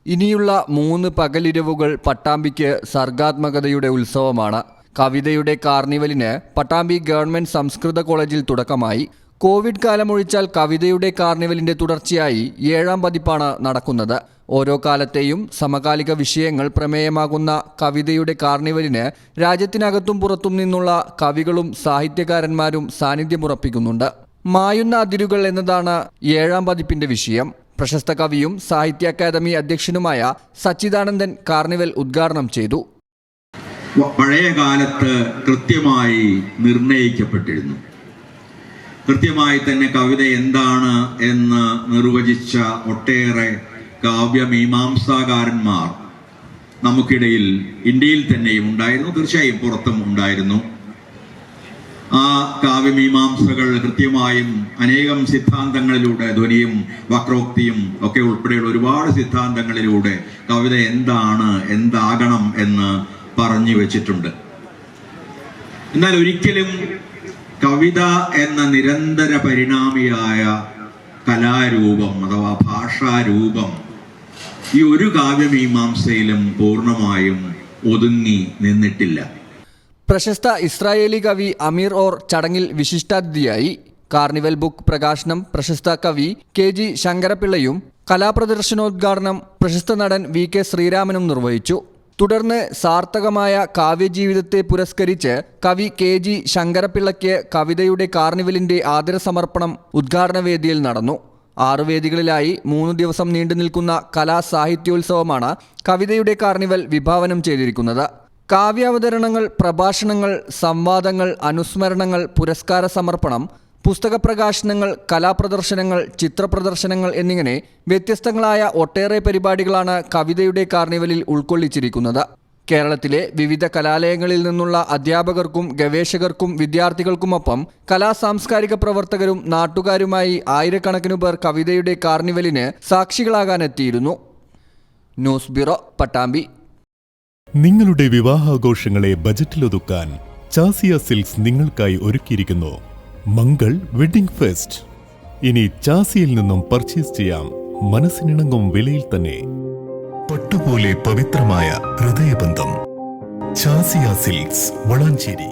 ഇനിയുള്ള 3 പകലിരവുകൾ പട്ടാമ്പിക്ക് സർഗാത്മകതയുടെ ഉത്സവമാണ്. കവിതയുടെ കാർണിവലിന് പട്ടാമ്പി ഗവൺമെന്റ് സംസ്കൃത കോളേജിൽ തുടക്കമായി. കോവിഡ് കാലമൊഴിച്ചാൽ കവിതയുടെ കാർണിവലിന്റെ തുടർച്ചയായി 7ാം പതിപ്പാണ് നടക്കുന്നത്. ഓരോ കാലത്തെയും സമകാലിക വിഷയങ്ങൾ പ്രമേയമാകുന്ന കവിതയുടെ കാർണിവലിന് രാജ്യത്തിനകത്തും പുറത്തും നിന്നുള്ള കവികളും സാഹിത്യകാരന്മാരും സാന്നിധ്യമുറപ്പിക്കുന്നുണ്ട്. മായുന്ന അതിരുകൾ എന്നതാണ് 7ാം പതിപ്പിന്റെ വിഷയം. പ്രശസ്ത കവിയും സാഹിത്യ അക്കാദമി അധ്യക്ഷനുമായ സച്ചിദാനന്ദൻ കാർണിവൽ ഉദ്ഘാടനം ചെയ്തു. പഴയ കാലത്ത് കൃത്യമായി നിർണയിക്കപ്പെട്ടിരുന്നു. കൃത്യമായി തന്നെ കവിത എന്താണ് എന്ന് നിർവചിച്ച ഒട്ടേറെ കാവ്യമീമാംസാകാരന്മാർ നമുക്കിടയിൽ ഇന്ത്യയിൽ തന്നെയും ഉണ്ടായിരുന്നു, തീർച്ചയായും പുറത്തും ഉണ്ടായിരുന്നു. ആ കാവ്യമീമാംസകൾ കൃത്യമായും അനേകം സിദ്ധാന്തങ്ങളിലൂടെ, ധ്വനിയും വക്രോക്തിയും ഒക്കെ ഉൾപ്പെടെയുള്ള ഒരുപാട് സിദ്ധാന്തങ്ങളിലൂടെ കവിത എന്താണ്, എന്താകണം എന്ന് പറഞ്ഞു വെച്ചിട്ടുണ്ട്. എന്നാൽ ഒരിക്കലും കവിത എന്ന നിരന്തര പരിണാമിയായ കലാരൂപം അഥവാ ഭാഷാരൂപം ഈ ഒരു കാവ്യമീമാംസയിലും പൂർണ്ണമായും ഒതുങ്ങി നിന്നിട്ടില്ല. പ്രശസ്ത ഇസ്രായേലി കവി അമീർ ഓർ ചടങ്ങിൽ വിശിഷ്ടാതിഥിയായി. കാർണിവൽ ബുക്ക് പ്രകാശനം പ്രശസ്ത കവി KG ശങ്കരപിള്ളയും കലാപ്രദർശനോദ്ഘാടനം പ്രശസ്ത നടൻ VK ശ്രീരാമനും നിർവഹിച്ചു. തുടർന്ന് സാർത്ഥകമായ കാവ്യജീവിതത്തെ പുരസ്കരിച്ച് കവി KG ശങ്കരപിള്ളയ്ക്ക് കവിതയുടെ കാർണിവലിന്റെ ആദരസമർപ്പണം ഉദ്ഘാടന വേദിയിൽ നടന്നു. 6 വേദികളിലായി 3 ദിവസം നീണ്ടു നിൽക്കുന്ന കലാസാഹിത്യോത്സവമാണ് കവിതയുടെ കാർണിവൽ വിഭാവനം ചെയ്തിരിക്കുന്നത്. കാവ്യാവതരണങ്ങൾ, പ്രഭാഷണങ്ങൾ, സംവാദങ്ങൾ, അനുസ്മരണങ്ങൾ, പുരസ്കാര സമർപ്പണം, പുസ്തക പ്രകാശനങ്ങൾ, കലാപ്രദർശനങ്ങൾ, ചിത്രപ്രദർശനങ്ങൾ എന്നിങ്ങനെ വ്യത്യസ്തങ്ങളായ ഒട്ടേറെ പരിപാടികളാണ് കവിതയുടെ കാർണിവലിൽ ഉൾക്കൊള്ളിച്ചിരിക്കുന്നത്. കേരളത്തിലെ വിവിധ കലാലയങ്ങളിൽ നിന്നുള്ള അധ്യാപകർക്കും ഗവേഷകർക്കും വിദ്യാർത്ഥികൾക്കുമൊപ്പം കലാസാംസ്കാരിക പ്രവർത്തകരും നാട്ടുകാരുമായി ആയിരക്കണക്കിനു പേർ കവിതയുടെ കാർണിവലിന് സാക്ഷികളാകാനെത്തിയിരുന്നു. News bureau, Pattambi. നിങ്ങളുടെ വിവാഹാഘോഷങ്ങളെ ബജറ്റിലൊതുക്കാൻ ചാസിയ സിൽക്സ് നിങ്ങൾക്കായി ഒരുക്കിയിരിക്കുന്നു മംഗൾ വെഡിംഗ് ഫെസ്റ്റ്. ഇനി ചാസിയിൽ നിന്നും പർച്ചേസ് ചെയ്യാം മനസ്സിനിണങ്ങും വിലയിൽ തന്നെ. പട്ടുപോലെ പവിത്രമായ ഹൃദയബന്ധം. ചാസിയ സിൽക്സ്, വളാഞ്ചേരി.